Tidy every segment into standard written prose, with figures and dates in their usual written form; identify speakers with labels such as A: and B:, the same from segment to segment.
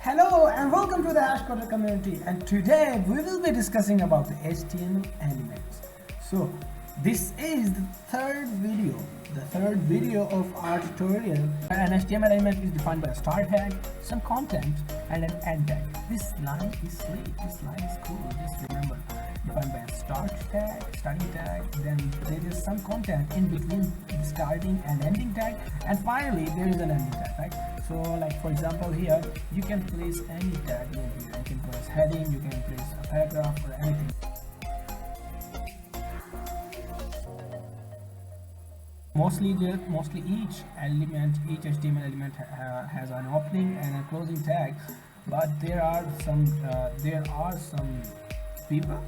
A: Hello and welcome to the HashCoder community, and today we will be discussing about the HTML elements. So this is the third video of our tutorial. An HTML element is defined by a start tag, some content, and an end tag. This line is sweet, this line is cool. Just remember, defined by a starting tag, then there is some content in between the starting and ending tag, and finally there is an ending tag, right? So like for example here, you can place any tag in here. You can place heading, you can place a paragraph or anything. Mostly each HTML element has an opening and a closing tag, but there are some people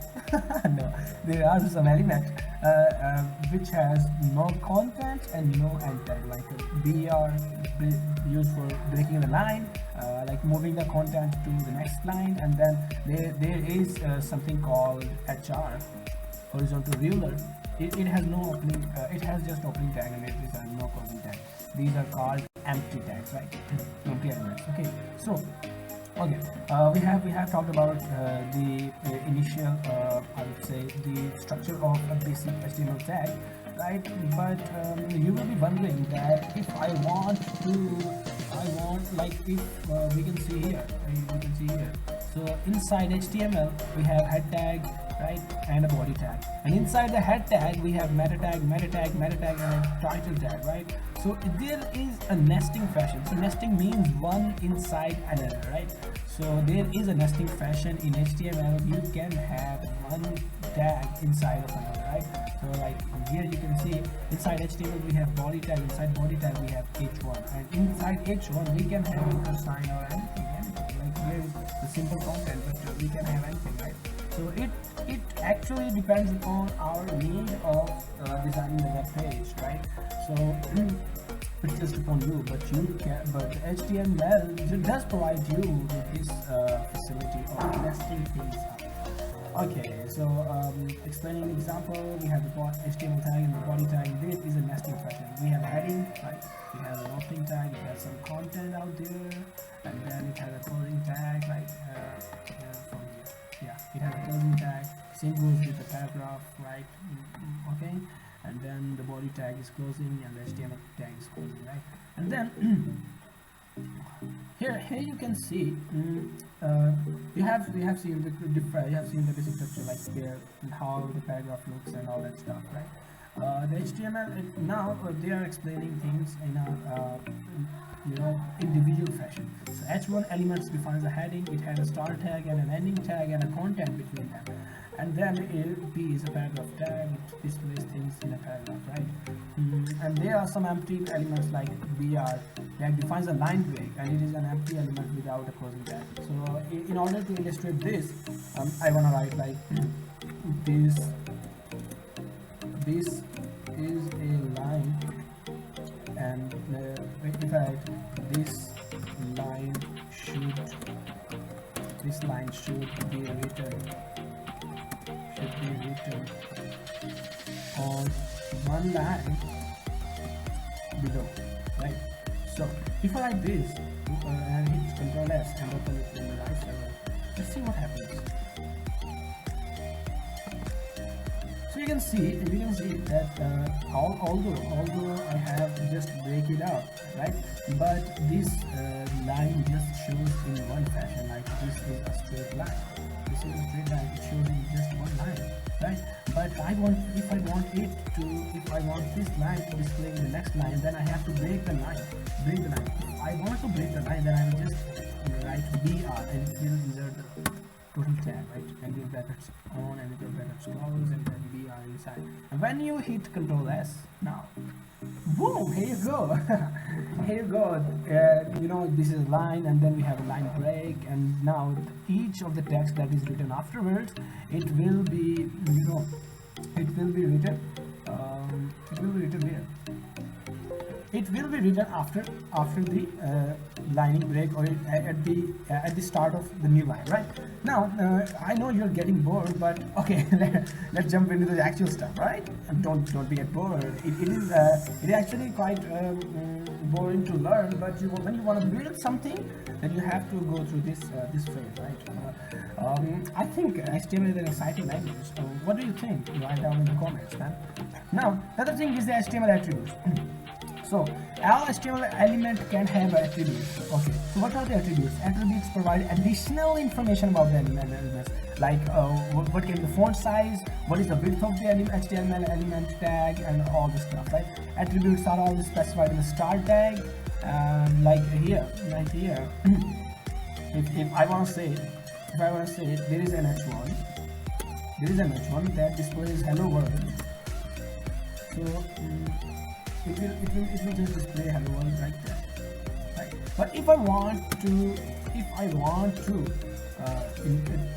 A: no, there are some elements which has no content and no end tag, like BR used for breaking the line, like moving the content to the next line, and then there is something called HR, horizontal ruler. It has no opening, it has just opening tag, and it is no closing tag. These are called empty tags, right? Empty elements. Okay, so okay, we have talked about the initial, I would say, the structure of a basic HTML tag, right? But you will be wondering that if I want like if we can see here, so inside HTML we have head tag, right, and a body tag, and inside the head tag we have meta tag, and a title tag, right? So there is a nesting fashion. So nesting means one inside another, right? So there is a nesting fashion in HTML. You can have one tag inside of another, right? So like here you can see inside HTML we have body tag, inside body tag we have h1, and inside h1 we can have a sign or anything. Like here is the simple content, but we can have anything, right? So it actually depends upon our need of designing the web page, right? So it's just upon you, but HTML does provide you with this facility of nesting things up. Okay, so explaining an example, we have the HTML tag and the body tag. This is a nesting fashion. We have a heading, right? We have an opening tag, it has some content out there, and then it has a closing tag, right? From here. Yeah, it has a closing tag, same goes with the paragraph, right? Okay, and then the body tag is closing and the HTML tag is closing, right? And then here you can see we have seen the basic structure, like here and how the paragraph looks and all that stuff, right? The HTML now they are explaining things in a individual fashion. So h1 elements defines a heading, it has a start tag and an ending tag and a content between them, and then P is a paragraph tag, it displays things in a paragraph, right? And there are some empty elements like BR that defines a line break, and it is an empty element without a closing tag. So in order to illustrate this, I want to write like this is a line, and if I write this line should be written on one line below, right? So if I write this and hit Ctrl S and open it in the right server, let's see what happens. So you can see that although I have just break it up, right, but this line just shows in one fashion, like this is a straight line. This is a straight line, it shows in just one line, right? But if I want this line to display in the next line, then I have to break the line. If I want to break the line, then I will just write BR and it will insert the total tag, right? And the brackets on and the brackets close, and then BR inside. And when you hit Ctrl S now, boom, here you go. Here you go. This is a line, and then we have a line break, and now each of the text that is written afterwards, it will be written here. It will be written after the lining break, or at the start of the new line, right? Now I know you're getting bored, but okay, let's jump into the actual stuff, right? And don't get bored. It is actually quite boring to learn, but when you want to build something, then you have to go through this phase, right? I think HTML is an exciting language. What do you think? Write down in the comments, man. Now, the other thing is the HTML attributes. So all HTML element can have attributes. Okay, so what are the attributes? Attributes provide additional information about the elements, like what can be the font size, what is the width of the HTML element tag, and all this stuff, right? Attributes are always specified in the start tag, like here. if I want to say, there is an h1, that displays hello world. So it will just display hello world like that, right? But if I want to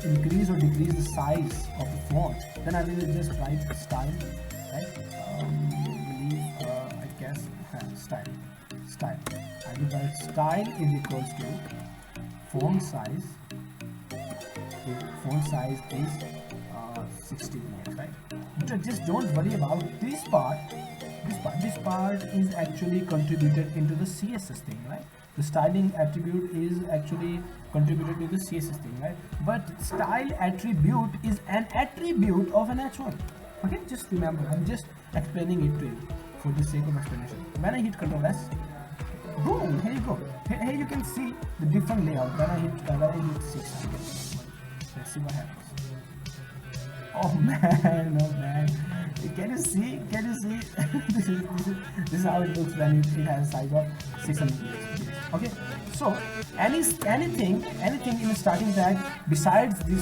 A: increase or decrease the size of the font, then I will just write style, right? I guess style. I will write style is equals to font size. Font size is 60 px, right? Just don't worry about this part. This part is actually contributed into the CSS thing, right? The styling attribute is actually contributed to the CSS thing, right? But style attribute is an attribute of an h1. Okay, just remember, I'm just explaining it to you for the sake of explanation. When I hit Ctrl S, boom, here you go. Here you can see the different layout. When I hit 600. Let's see what happens. Oh man. Can you see? this is how it looks when it has a size of 600 px. Okay, so anything in the starting tag besides the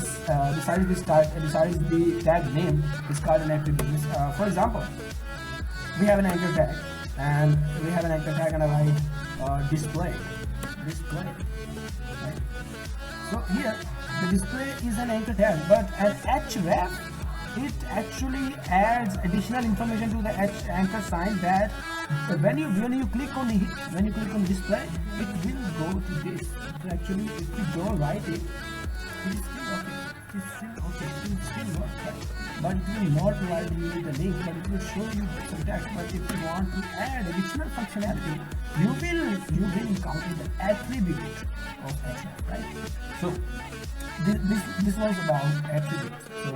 A: tag name is called an attribute. For example, we have an anchor tag, and I write display, right? So here the display is an anchor tag, but an href, it actually adds additional information to the anchor sign, that when you click on display, it will go to this. So actually, if you don't write it, it is still okay. It will still work, right? But it will not provide you with the link, but it will show you some text. But if you want to add additional functionality, you will encounter the attribute of href, right? So this was about attributes. So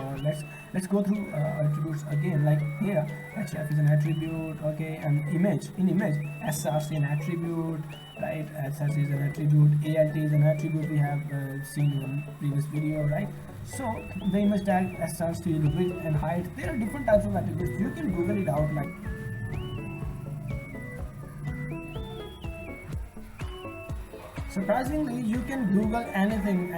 A: let's go through attributes again. Like here, href is an attribute, okay, and in image src an attribute, right? src is an attribute, alt is an attribute, we have seen in the previous video, right? So the image tag src, the width and height, there are different types of attributes. You can Google it out. Like surprisingly, you can Google anything,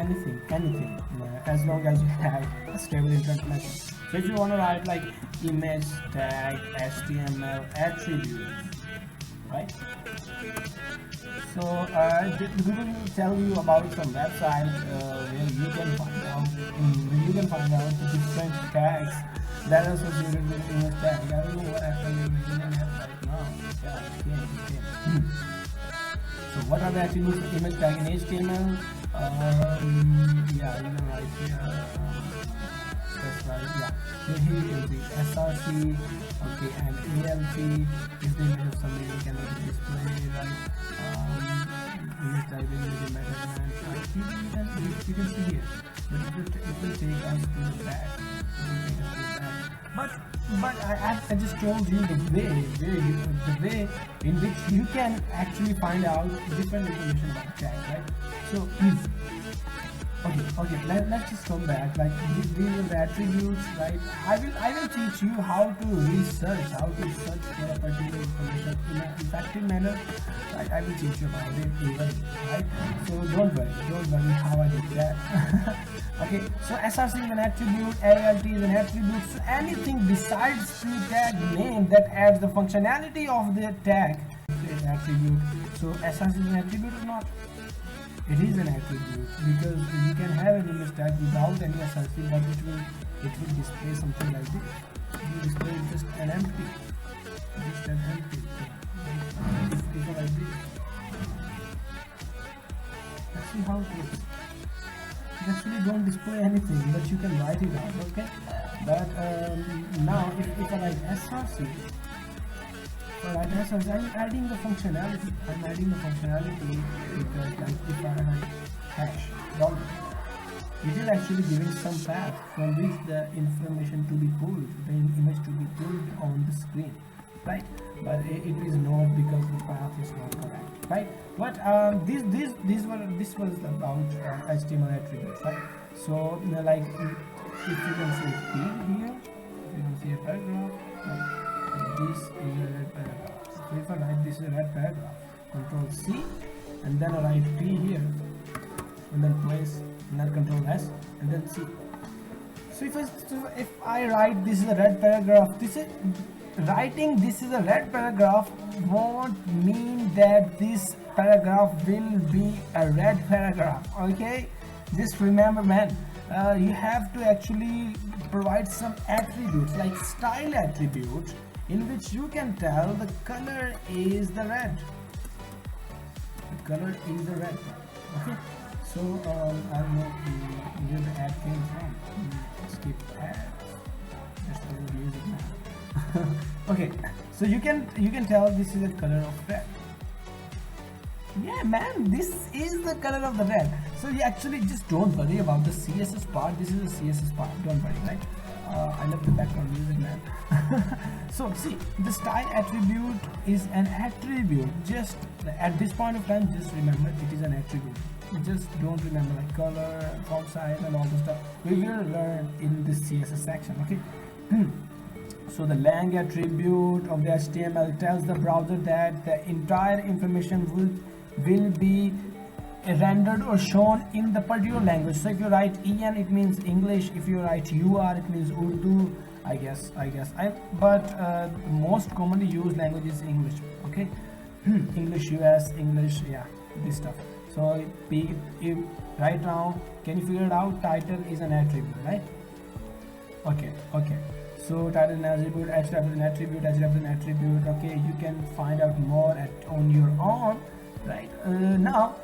A: as long as you have a stable internet connection. So if you want to write like image tag HTML attribute, right? So Google will tell you about some website where you can find out the different tags that are associated with image tag. I don't know what happened in the internet right now. Yeah, so what are the attributes of image tag in HTML? Yeah, you can write here. That's right. Yeah. Here you can see src, okay, and alt is the image of something you can display, right? Image tag is measurement, right? You can see here, but it will take us to the back. But I just told you the way in which you can actually find out different information about tag, right? So okay, let's just come back. Like these are the attributes, right? I will teach you how to search for a particular information in an effective manner. Right? I will teach you about it even, right? So don't worry how I did that. Okay, so src is an attribute, alt is an attribute. So anything besides the tag name that adds the functionality of the tag is an attribute. So src is an attribute or not? It is an attribute, because you can have an image tag without any src, but it will display something like this. It will display just an empty thing. If like this. Let's see how it looks. It actually don't display anything, but you can write it out, okay? But now if I write src, Alright, so I'm adding the functionality. Because like if I have hash dollar, it is actually giving some path from which the information to be pulled, the image to be pulled on the screen, right? But it is not because the path is not correct, right? But this was about HTML attributes, right? So like if you can see P here, if you can see a paragraph, like this is a red paragraph. So if I write this is a red paragraph, Control C, and then I write P here, and then place, and then Control S, and then C. So if I write this is a red paragraph, writing this is a red paragraph won't mean that this paragraph will be a red paragraph. Okay, just remember, man, you have to actually provide some attributes like style attributes in which you can tell the color is the red. The color is the red. Okay, so I don't know where the ad came from. Skip ad. Just the music now. Okay, so you can tell this is the color of red. Yeah, man, this is the color of the red. So you actually just don't worry about the CSS part. This is the CSS part. Don't worry, right? I love the background music, man. So see, the style attribute is an attribute. Just at this point of time, just remember it is an attribute. Just don't remember like color, font size, and all the stuff. We will learn in this CSS section. Okay. So the lang attribute of the HTML tells the browser that the entire information will be rendered or shown in the particular language. So if you write en, it means English. If you write ur, it means Urdu. I guess. But the most commonly used language is English. Okay, English, US, English, yeah, this stuff. So if right now, can you figure it out? Title is an attribute, right? Okay. So title is an attribute, href is an attribute, href is an attribute. Okay, you can find out more on your own, right? Now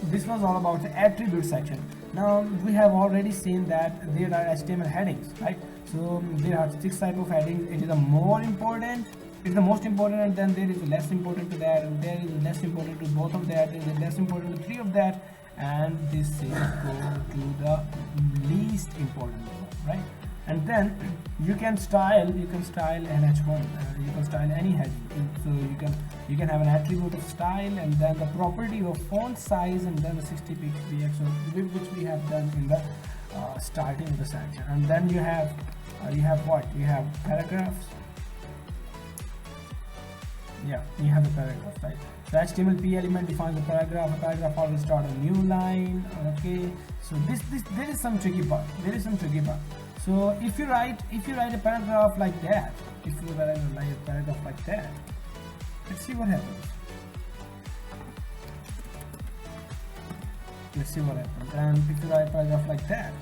A: this was all about the attribute section. Now we have already seen that there are HTML headings, right? So there are 6 types of headings. It is the more important. It's the most important, and then there is less important to that, and there is less important to both of that, there is less important to 3 of that, and this is go to the least important one, right? And then you can style an h1, you can style any heading. So you can have an attribute of style, and then the property of font size, and then the 60 pixels, which we have done in the starting of the section. And then you have what? You have paragraphs. Yeah, you have the paragraph, right? So HTML P element defines the paragraph. A paragraph always start a new line. Okay, so there is some tricky part. So if you write a paragraph like that, let's see what happens. And if you write a paragraph like that,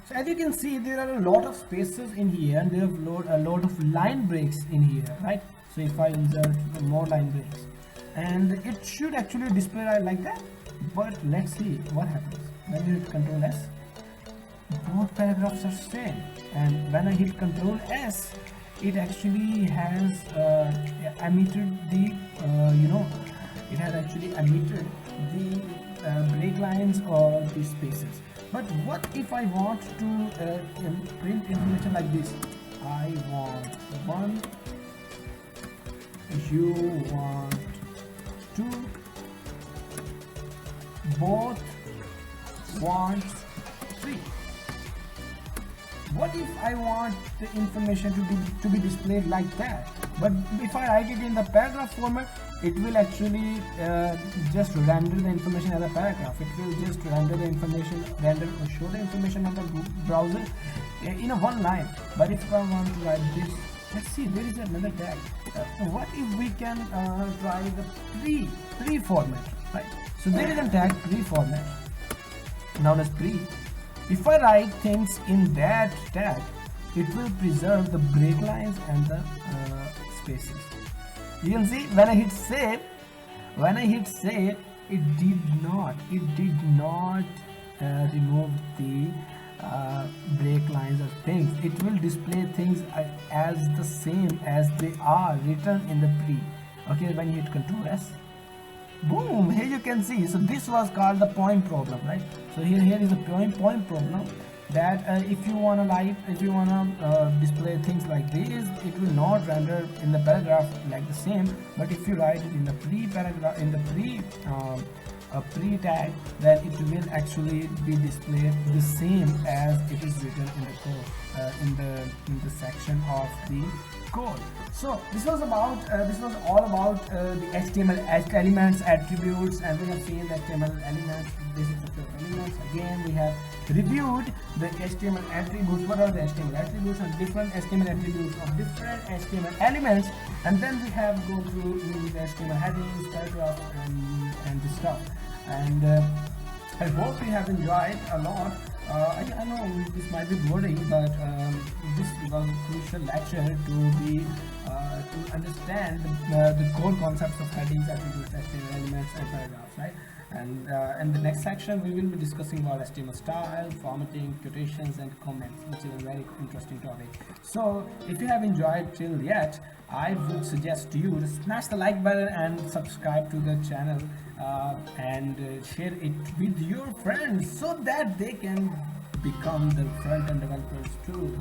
A: so as you can see, there are a lot of spaces in here, and there are a lot of line breaks in here, right? So if I insert more line breaks, and it should actually display like that, but let's see what happens. When you hit Control S, both paragraphs are same, and when I hit Control S, it actually has emitted the break lines or the spaces. But what if I want to print information like this? I want 1, you want 2, both want 3. What if I want the information to be displayed like that? But if I write it in the paragraph format, it will actually just render the information as a paragraph. It will just render the information, or show the information on the browser in a one line. But if I want to write this, let's see, there is another tag. What if we can try the pre format, right? So there is a tag pre format, known as pre. If I write things in that tag, it will preserve the break lines and the spaces. You can see when I hit save, it did not remove the break lines or things, it will display things as the same as they are written in the pre. Okay, when you hit Control S, boom, here you can see. So this was called the point problem, right? So here is a point problem, that if you wanna display things like this, it will not render in the paragraph like the same, but if you write it in the pre-paragraph, in the pre tag, then it will actually be displayed the same as it is written in the code, in the section of the code. So this was all about the HTML elements, attributes, and we have seen the HTML elements, basic structure of elements. Again, we have reviewed the HTML attributes. What are the HTML attributes and different HTML attributes of different HTML elements, and then we have go through the HTML headings, paragraphs, and this stuff. And I hope you have enjoyed a lot. I know this might be boring, but this was a crucial lecture to understand the core concepts of headings, attributes, HTML elements, and paragraphs, right? And in the next section, we will be discussing about HTML style, formatting, quotations, and comments, which is a very interesting topic. So if you have enjoyed till yet, I would suggest to you to smash the like button and subscribe to the channel, and share it with your friends so that they can become the front-end developers too.